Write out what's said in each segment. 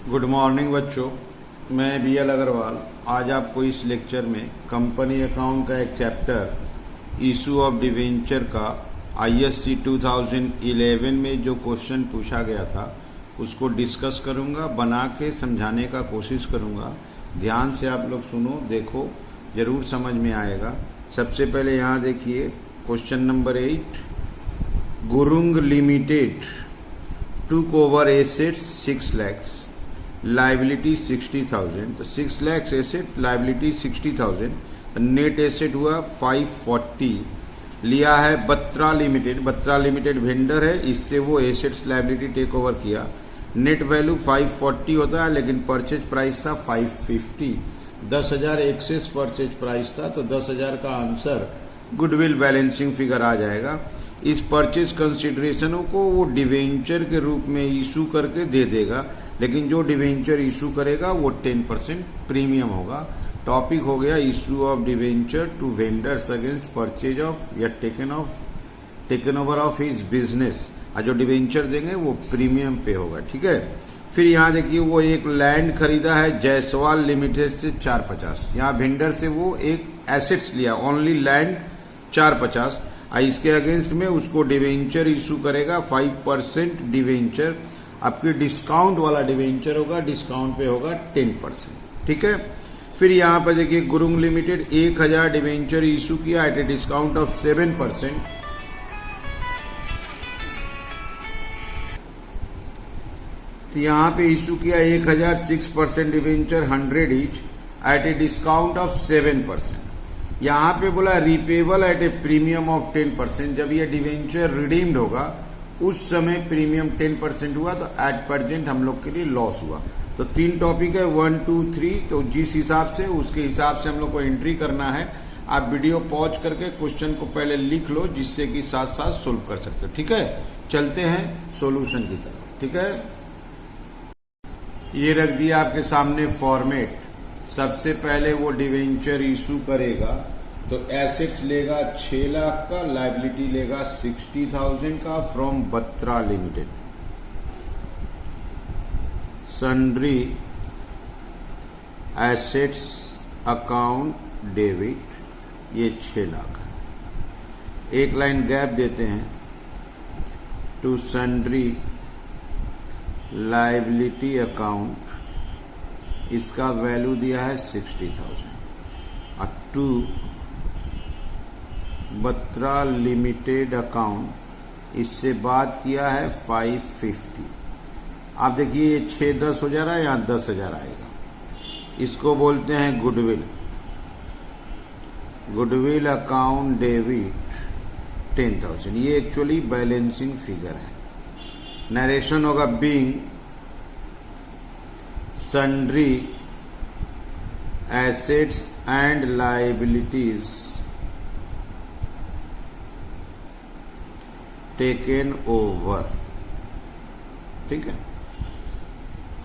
Good morning बच्चों, मैं B L Agarwal आज आपको इस लेक्चर में कंपनी अकाउंट का एक चैप्टर इशू ऑफ डिवेंचर का आईएससी 2011 में जो क्वेश्चन पूछा गया था उसको डिस्कस करूंगा, बना के समझाने का कोशिश करूंगा। ध्यान से आप लोग सुनो, देखो, जरूर समझ में आएगा। सबसे पहले यहाँ देखिए question number 8, Gurung limited took over assets 6 lakhs, liability 60,000। तो 6 lakhs asset, liability 60,000, net asset हुआ 540। लिया है Batra limited, Batra limited vendor है, इससे वो एसेट्स लाइबिलिटी टेक ओवर किया। नेट वैल्यू 540 होता है, लेकिन परचेज प्राइस था 550। 10,000 एक्सेस परचेज प्राइस था, तो 10,000 का आंसर गुडविल बैलेंसिंग फिगर आ जाएगा। इस परचेज कंसिडरेशनों को वो डिवेंचर के रूप में इशू करके दे देगा, लेकिन जो डिवेंचर इशू करेगा वो 10% प्रीमियम होगा। टॉपिक हो गया issue of debenture to vendors against purchase of या taken over of his business. और जो डिवेंचर देंगे वो प्रीमियम पे होगा, ठीक है। फिर यहाँ देखिए वो एक लैंड खरीदा है जायसवाल लिमिटेड से 450। यहाँ वेंडर से वो एक एसेट्स लिया, ओनली लैंड 450। इसके अगेंस्ट में उसको डिवेंचर इशू करेगा 5% डिवेंचर। आपके डिस्काउंट वाला डिवेंचर होगा, डिस्काउंट पे होगा 10%, ठीक है। फिर यहाँ पर देखिए गुरुंग लिमिटेड 1,000 डिवेंचर इशू किया एट ए डिस्काउंट ऑफ 7%। तो यहाँ पे इशू किया 1,000 6% debenture 100 each at a discount of 7%। यहाँ पे बोला repayable at a premium of 10%। जब ये डिवेंचर रिडीम्ड होगा उस समय प्रीमियम 10% हुआ, तो एट प्रेजेंट हम लोग के लिए लॉस हुआ। तो 3 टॉपिक है 1, 2, 3। तो जिस हिसाब से उसके हिसाब से हम लोग को एंट्री करना है। आप वीडियो पॉज करके क्वेश्चन को पहले लिख लो, जिससे कि साथ साथ सोल्व कर सकते हो, ठीक है। चलते हैं सॉल्यूशन की तरफ, ठीक है। ये रख दिया आपके सामने फॉर्मेट। सबसे पहले वो डिवेंचर इशू करेगा, तो एसेट्स लेगा 6 लाख का, लाइबिलिटी लेगा 60,000 का from Batra limited. Sundry assets account debit, ये 6 लाख है। एक लाइन गैप देते हैं, टू सन्ड्री लाइबिलिटी अकाउंट, इसका वैल्यू दिया है 60,000। और टू बत्रा लिमिटेड अकाउंट, इससे बात किया है 550। आप देखिए ये 6-10 हो जा रहा है, यहाँ 10,000 आएगा। इसको बोलते हैं गुडविल। Goodwill account debit 10,000। ये एक्चुअली बैलेंसिंग फिगर है। नरेशन होगा being sundry assets and liabilities taken over, ठीक है।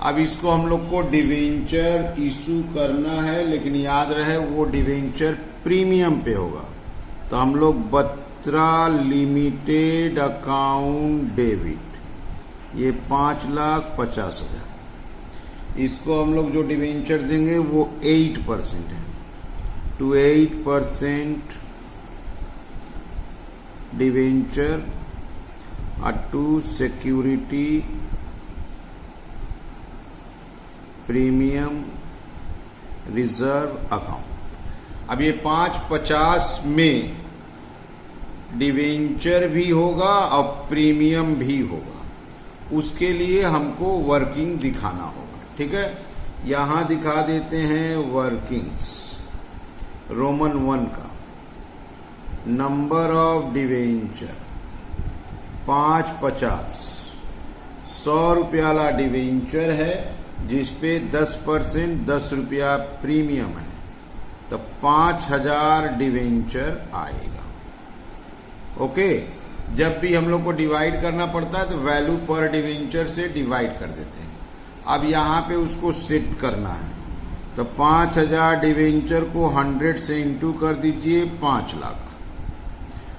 अब इसको हम लोग को डिवेंचर इशू करना है, लेकिन याद रहे वो डिवेंचर प्रीमियम पे होगा। तो हम लोग बत्रा लिमिटेड अकाउंट डेबिट, ये 5,50,000। इसको हम लोग जो डिवेंचर देंगे वो 8% है, to 8% debenture to security premium reserve account. अब ये 550 में डिवेंचर भी होगा और प्रीमियम भी होगा। उसके लिए हमको वर्किंग दिखाना होगा, ठीक है। यहां दिखा देते हैं वर्किंग्स रोमन 1 का। नंबर ऑफ डिवेंचर 550, 100 रुपया वाला डिवेंचर है, जिसपे 10% 10 रुपया प्रीमियम है, तो 5,000 डिवेंचर आएगा। ओके, जब भी हम लोग को डिवाइड करना पड़ता है तो वैल्यू पर डिवेंचर से डिवाइड कर देते हैं। अब यहाँ पे उसको सेट करना है, तो 5,000 डिवेंचर को 100 से इंटू कर दीजिए 5 लाख,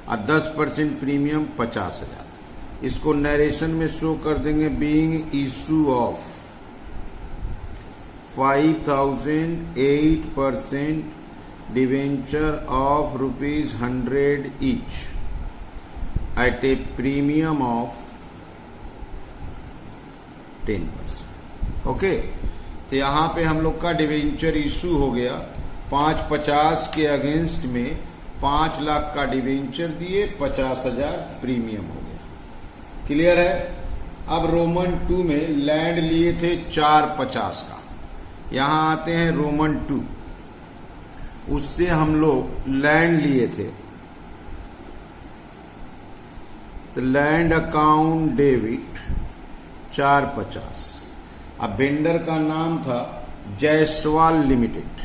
और 10% प्रीमियम 50,000। इसको नरेशन में शो कर देंगे being issue of 5,008% debenture of ₹100 each at a premium of 10%. Okay, तो यहां पे हम लोग का डिवेंचर इशू हो गया 550 के अगेंस्ट में 5 लाख का डिवेंचर दिए, 50,000 प्रीमियम हो गया। क्लियर है। अब रोमन 2 में लैंड लिए थे 450 का, यहां आते हैं रोमन 2, उससे हम लोग लैंड लिए थे, तो लैंड अकाउंट डेबिट 450। अब वेंडर का नाम था Jaiswal limited,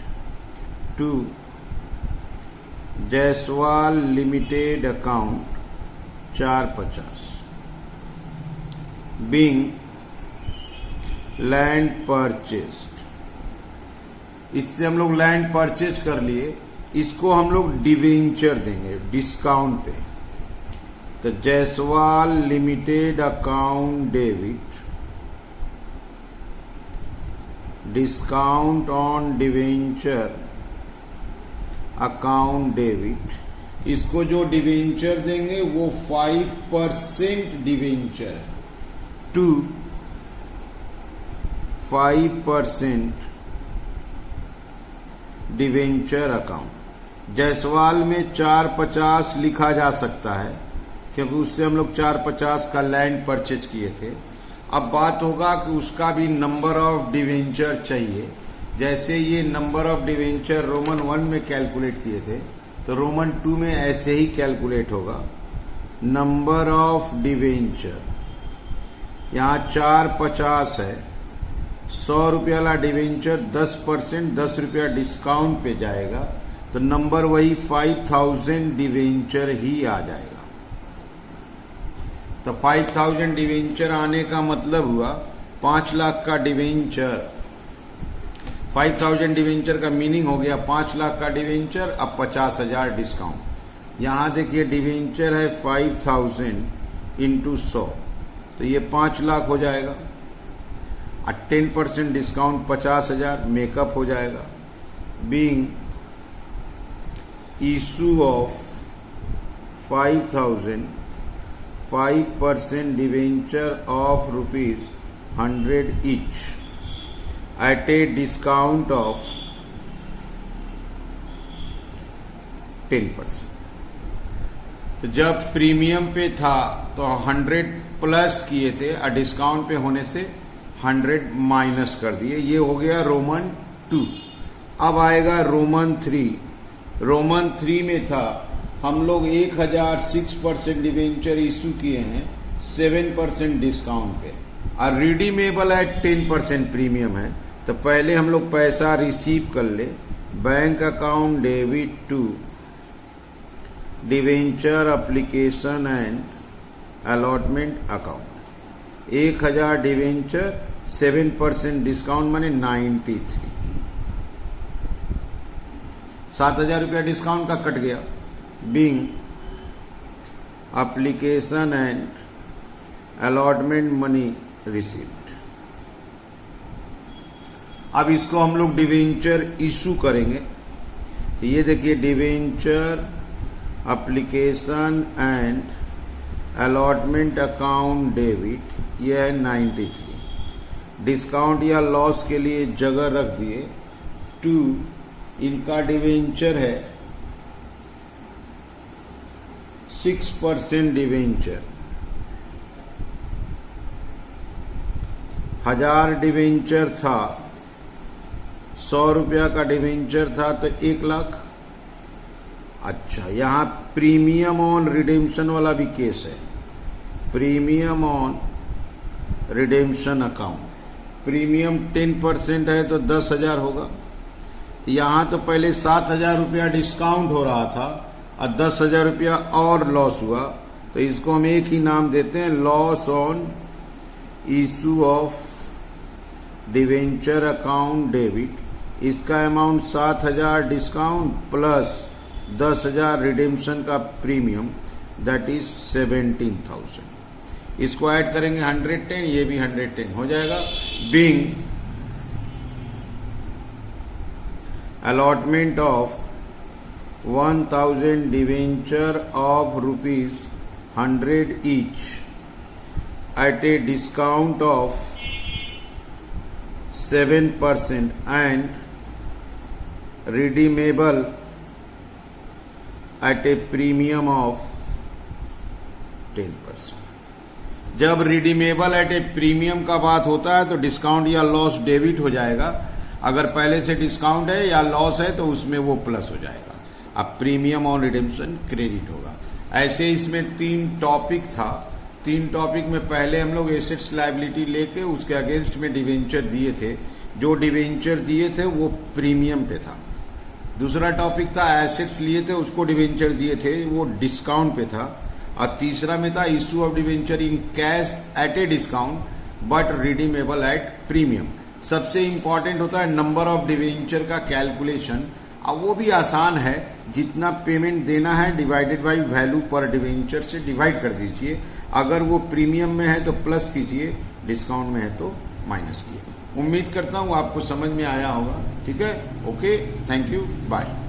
to Jaiswal limited account 450 being land purchased. इससे हम लोग लैंड परचेज कर लिए, इसको हम लोग डिवेंचर देंगे डिस्काउंट पे, तो Jaiswal limited account debit discount on debenture account debit. इसको जो डिवेंचर देंगे वो 5% debenture to 5% debenture account. Jaiswal में 450 लिखा जा सकता है क्योंकि उससे हम लोग 450 का लैंड परचेज किए थे। अब बात होगा कि उसका भी नंबर ऑफ डिवेंचर चाहिए। जैसे ये नंबर ऑफ डिवेंचर रोमन 1 में कैलकुलेट किए थे, तो रोमन 2 में ऐसे ही कैलकुलेट होगा। नंबर ऑफ डिवेंचर यहाँ 450 है, 100 रुपया वाला डिवेंचर 10% 10 रुपया डिस्काउंट पे जाएगा, तो नंबर वही 5,000 डिवेंचर ही आ जाएगा। तो 5,000 डिवेंचर आने का मतलब हुआ 5 लाख का डिवेंचर। 5,000 डिवेंचर का मीनिंग हो गया 5 लाख का डिवेंचर, अब 50,000 डिस्काउंट। यहां देखिए डिवेंचर है 5,000 इंटू 100, तो ये 5 लाख हो जाएगा। 10% डिस्काउंट 50,000 मेकअप हो जाएगा। Being issue of 5,000 5% debenture of ₹100 each at a discount of 10%। तो जब प्रीमियम पे था तो 100 प्लस किए थे और डिस्काउंट पे होने से 100 माइनस कर दिए। ये हो गया रोमन 2। अब आएगा रोमन 3। रोमन 3 में था हम लोग 1,006% डिवेंचर इशू किए हैं 7% डिस्काउंट पे, और रिडीमेबल है 10% प्रीमियम है। तो पहले हम लोग पैसा रिसीव कर ले, bank account debit to debenture application and allotment account. 1,000 debenture 7% discount माने 93। 7,000 रुपया डिस्काउंट का कट गया। Being application and allotment money received. अब इसको हम लोग डिवेंचर इशू करेंगे। तो ये देखिए debenture application and allotment account debit, ये है 93। डिस्काउंट या लॉस के लिए जगह रख दिए 2। इनका डिवेंचर है 6% डिवेंचर। 1,000 डिवेंचर था, 100 रुपया का डिवेंचर था तो 1 लाख। अच्छा, यहां प्रीमियम ऑन रिडेम्पशन वाला भी केस है। Premium on redemption account, premium 10% है तो 10,000 होगा। यहां तो पहले 7,000 रुपया डिस्काउंट हो रहा था और 10,000 रुपया और लॉस हुआ, तो इसको हम एक ही नाम देते हैं, loss on issue of debenture account debit. इसका अमाउंट 7,000 डिस्काउंट प्लस 10,000 रिडेम्पशन का प्रीमियम, दैट इज 17,000। इसको ऐड करेंगे 110, ये भी 110 हो जाएगा। Being allotment of 1000 debenture of ₹100 each at a discount of 7% and redeemable at a premium of 10%। जब redeemable eight a premium का बात होता है तो डिस्काउंट या लॉस डेबिट हो जाएगा, अगर पहले से डिस्काउंट है या लॉस है तो उसमें वो प्लस हो जाएगा। अब प्रीमियम और रिडेम्पशन क्रेडिट होगा। ऐसे इसमें 3 टॉपिक था। 3 टॉपिक में पहले हम लोग एसेट्स लायबिलिटी लेके उसके अगेंस्ट में डिवेंचर दिए थे। जो डिवेंचर दिए थे वो प्रीमियम पे था। दूसरा टॉपिक था एसेट्स लिए थे, उसको डिवेंचर दिए थे, वो डिस्काउंट पे था। और तीसरा में था issue of debenture in cash at a discount but redeemable at premium. सबसे इंपॉर्टेंट होता है नंबर ऑफ डिवेंचर का कैलकुलेशन। अब वो भी आसान है, जितना पेमेंट देना है डिवाइडेड बाय वैल्यू पर डिवेंचर से डिवाइड कर दीजिए। अगर वो प्रीमियम में है तो प्लस कीजिए, डिस्काउंट में है तो माइनस कीजिए। उम्मीद करता हूं आपको समझ में आया होगा। ठीक है, ओके, थैंक यू, बाय।